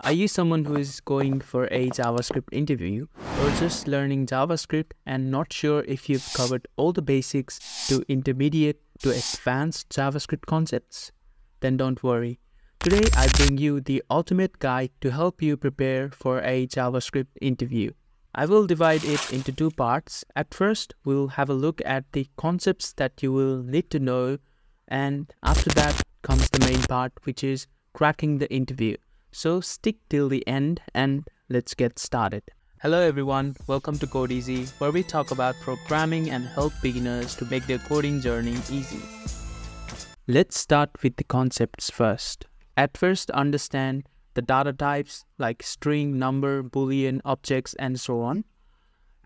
Are you someone who is going for a JavaScript interview or just learning JavaScript and not sure if you've covered all the basics to intermediate to advanced JavaScript concepts? Then don't worry. Today I bring you the ultimate guide to help you prepare for a JavaScript interview. I will divide it into two parts. At first, we'll have a look at the concepts that you will need to know, and after that comes the main part, which is cracking the interview. So stick till the end and let's get started. Hello everyone, welcome to Code Easy, where we talk about programming and help beginners to make their coding journey easy. Let's start with the concepts first. At first, understand the data types like string, number, boolean, objects, and so on.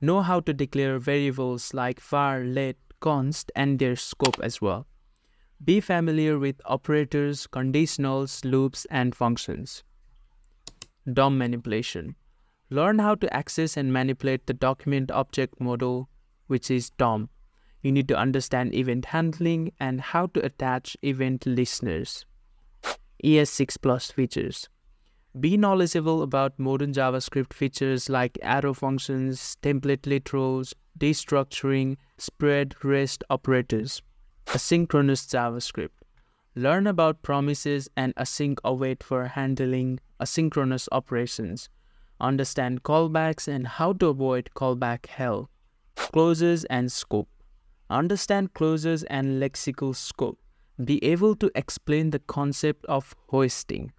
Know how to declare variables like var, let, const, and their scope as well. Be familiar with operators, conditionals, loops, and functions. DOM manipulation. Learn how to access and manipulate the document object model, which is DOM. You need to understand event handling and how to attach event listeners. ES6+ features. Be knowledgeable about modern JavaScript features like arrow functions, template literals, destructuring, spread, rest operators. Asynchronous JavaScript. Learn about promises and async await for handling asynchronous operations. Understand callbacks and how to avoid callback hell. Clauses and scope. Understand clauses and lexical scope. Be able to explain the concept of hoisting.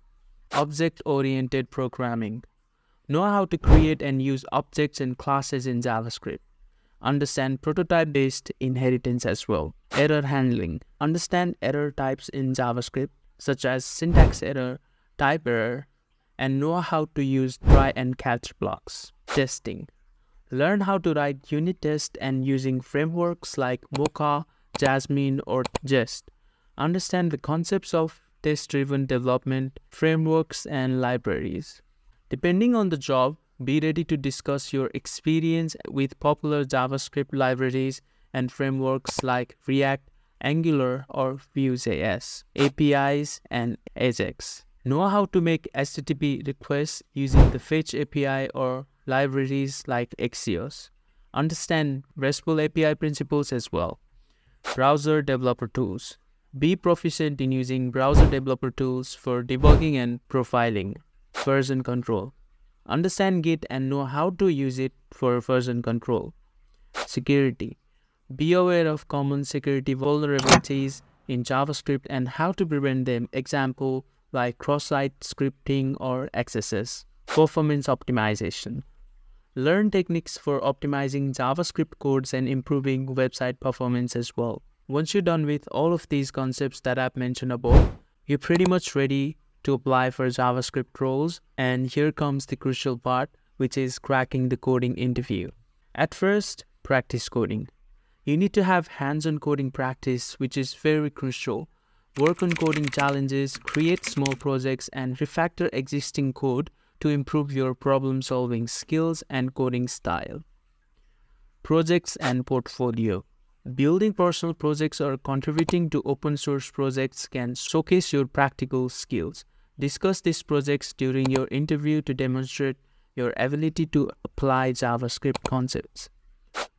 Object-oriented programming. Know how to create and use objects and classes in JavaScript. Understand prototype-based inheritance as well. Error handling. Understand error types in JavaScript, such as syntax error, type error, and know how to use try and catch blocks. Testing. Learn how to write unit tests and using frameworks like Mocha, Jasmine, or Jest. Understand the concepts of test-driven development, frameworks, and libraries. Depending on the job, be ready to discuss your experience with popular JavaScript libraries and frameworks like React, Angular, or Vue.js, APIs, and Ajax. Know how to make HTTP requests using the Fetch API or libraries like Axios. Understand RESTful API principles as well. Browser developer tools. Be proficient in using browser developer tools for debugging and profiling. Version control. Understand Git and know how to use it for version control. Security. Be aware of common security vulnerabilities in JavaScript and how to prevent them, example like cross-site scripting or accesses. Performance optimization. Learn techniques for optimizing JavaScript codes and improving website performance as well. Once you're done with all of these concepts that I've mentioned above, you're pretty much ready to apply for JavaScript roles, and here comes the crucial part, which is cracking the coding interview. At first, practice coding. You need to have hands-on coding practice, which is very crucial. Work on coding challenges, create small projects, and refactor existing code to improve your problem-solving skills and coding style. Projects and portfolio. Building personal projects or contributing to open source projects can showcase your practical skills. Discuss these projects during your interview to demonstrate your ability to apply JavaScript concepts.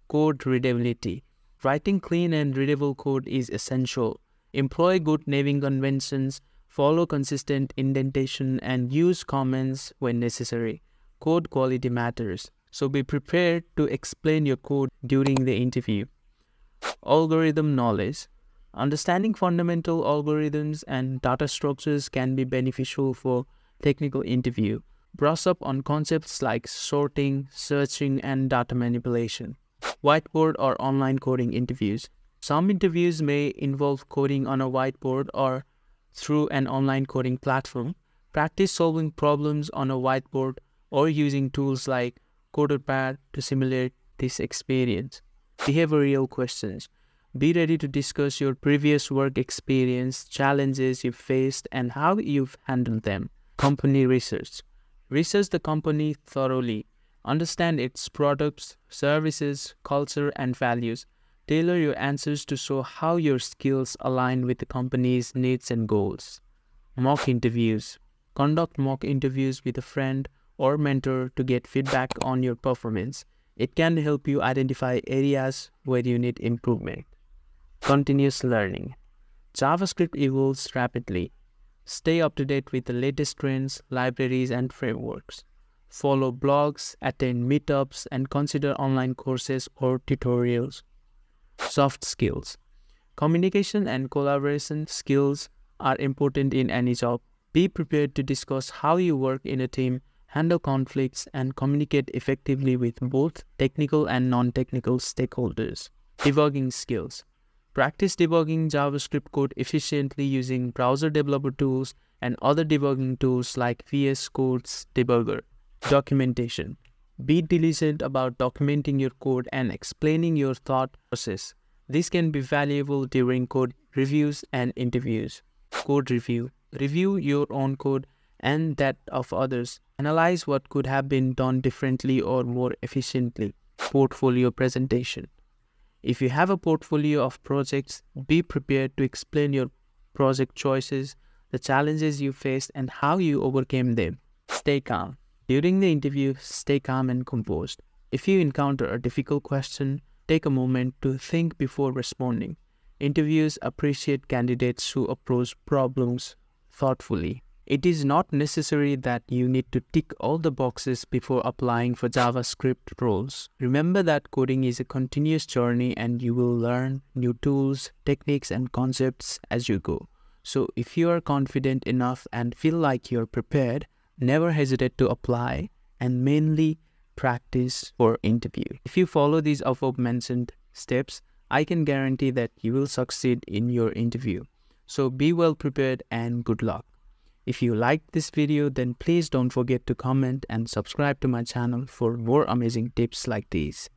Code readability. Writing clean and readable code is essential. Employ good naming conventions, follow consistent indentation, and use comments when necessary. Code quality matters, so be prepared to explain your code during the interview. Algorithm knowledge. Understanding fundamental algorithms and data structures can be beneficial for technical interview. Brush up on concepts like sorting, searching, and data manipulation. Whiteboard or online coding interviews. Some interviews may involve coding on a whiteboard or through an online coding platform. Practice solving problems on a whiteboard or using tools like CoderPad to simulate this experience. Behavioral questions. Be ready to discuss your previous work experience, challenges you've faced, and how you've handled them. Company research. Research the company thoroughly. Understand its products, services, culture, and values. Tailor your answers to show how your skills align with the company's needs and goals. Mock interviews. Conduct mock interviews with a friend or mentor to get feedback on your performance. It can help you identify areas where you need improvement. Continuous learning. JavaScript evolves rapidly. Stay up to date with the latest trends, libraries, and frameworks. Follow blogs, attend meetups, and consider online courses or tutorials. Soft skills. Communication and collaboration skills are important in any job. Be prepared to discuss how you work in a team, handle conflicts, and communicate effectively with both technical and non-technical stakeholders. Debugging skills. Practice debugging JavaScript code efficiently using browser developer tools and other debugging tools like VS Code's debugger. Documentation. Be diligent about documenting your code and explaining your thought process. This can be valuable during code reviews and interviews. Code review. Review your own code and that of others. Analyze what could have been done differently or more efficiently. Portfolio presentation. If you have a portfolio of projects, be prepared to explain your project choices, the challenges you faced, and how you overcame them. Stay calm. During the interview, stay calm and composed. If you encounter a difficult question, take a moment to think before responding. Interviewers appreciate candidates who approach problems thoughtfully. It is not necessary that you need to tick all the boxes before applying for JavaScript roles. Remember that coding is a continuous journey and you will learn new tools, techniques, and concepts as you go. So if you are confident enough and feel like you're prepared, never hesitate to apply and mainly practice for interview. If you follow these above-mentioned steps, I can guarantee that you will succeed in your interview. So be well prepared and good luck. If you liked this video, then please don't forget to comment and subscribe to my channel for more amazing tips like these.